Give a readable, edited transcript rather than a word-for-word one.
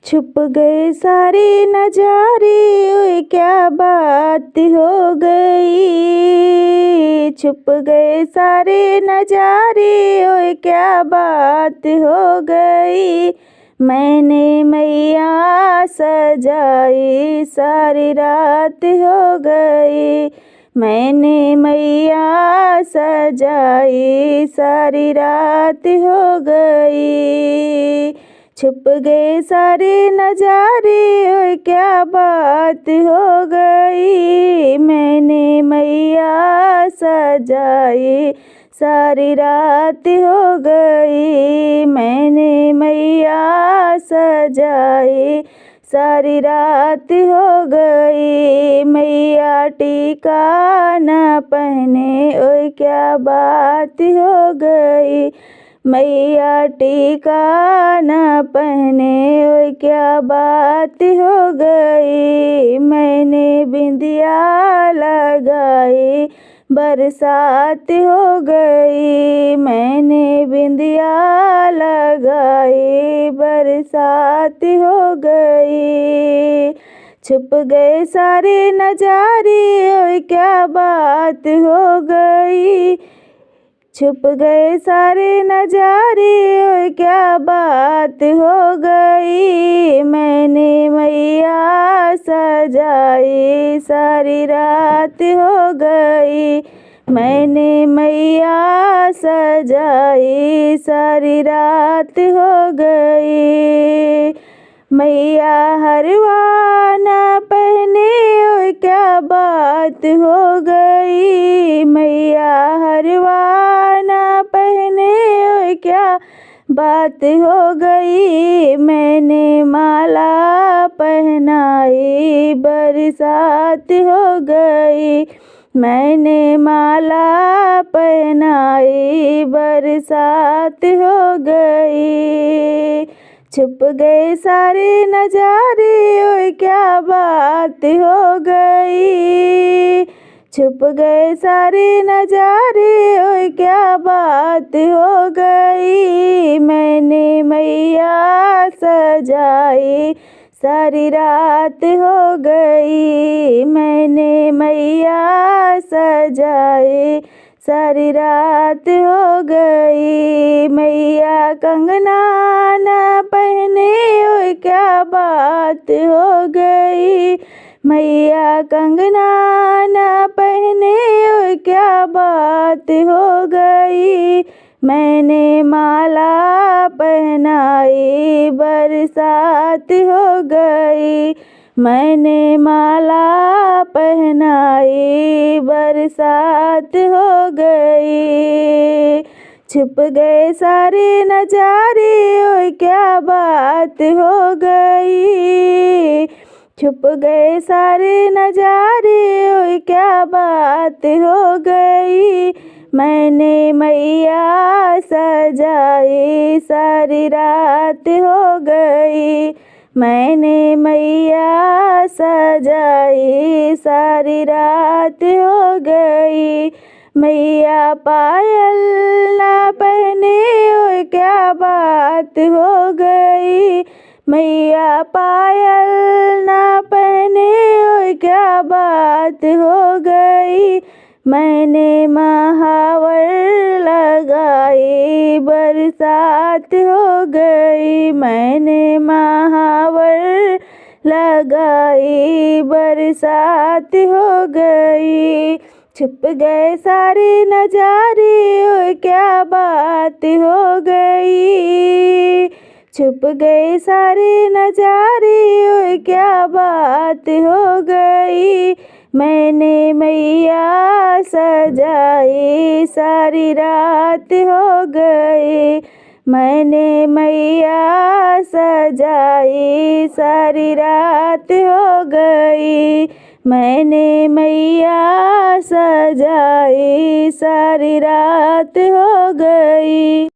छुप गए सारे नजारे, ओए क्या बात हो गई। छुप गए सारे नजारे, ओए क्या बात हो गई। मैंने मैया सजाई, सारी रात हो गई। मैंने मैया सजाई, सारी रात हो गई। छुप गए सारे नजारे, ओए क्या बात हो गई। मैंने मैया सजाई, सारी रात हो गई। मैंने मैया सजाई, सारी रात हो गई। मैया टीका न पहने, ओए क्या बात हो गई। मैया टीका न पहने, ओए क्या बात हो गई। मैंने बिंदिया लगाई, बरसात हो गई। मैंने बिंदिया लगाई, बरसात हो गई। छुप गए सारे नजारे, ओए क्या बात हो गई। छुप गए सारे नजारे, ओए क्या बात हो गई। मैंने मैया सजाई, सारी रात हो गई। मैंने मैया सजाई, सारी रात हो गई। मैया हरवा न पहने, ओए क्या बात हो गई। मैया हरवा न पहने, ओए क्या बात हो गई। मैंने माला पहनाई, बरसात हो गई। मैंने माला पहनाई, बरसात हो गई। छुप गए सारे नजारे, ओए क्या बात हो गई। छुप गए सारे नजारे, ओए क्या बात हो गई। मैंने मैया सजाई, सारी रात हो गई। मैंने मैया सजाई, सारी रात हो गई। मैया कंगना न पहने, ओए क्या बात हो गई। मैया कंगना न पहने, ओए क्या बात हो गई। मैंने माला पहनाई, बरसात हो गई। मैंने माला पहनाई, बरसात हो गई। छुप गए सारे नजारे, ओए क्या बात हो गई। छुप गए सारे नजारे, ओए क्या बात हो गई। मैंने मैया सजाई, सारी रात हो गई। मैंने मैया सजाई, सारी रात हो गई। मैया पायल न पहने, ओए क्या बात हो गई। मैया पायल न पहने, ओए क्या बात हो गई। मैंने महावर लगाई, बरसात हो गई। मैंने महावर लगाई, बरसात हो गई। छुप गए सारे नजारे, ओए क्या बात हो गई। छुप गए सारे नजारे, ओए क्या बात हो गई। मैंने मैया सजाई, सारी रात हो गई। मैंने मैया सजाई, सारी रात हो गई। मैंने मैया सजाई, सारी रात हो गई।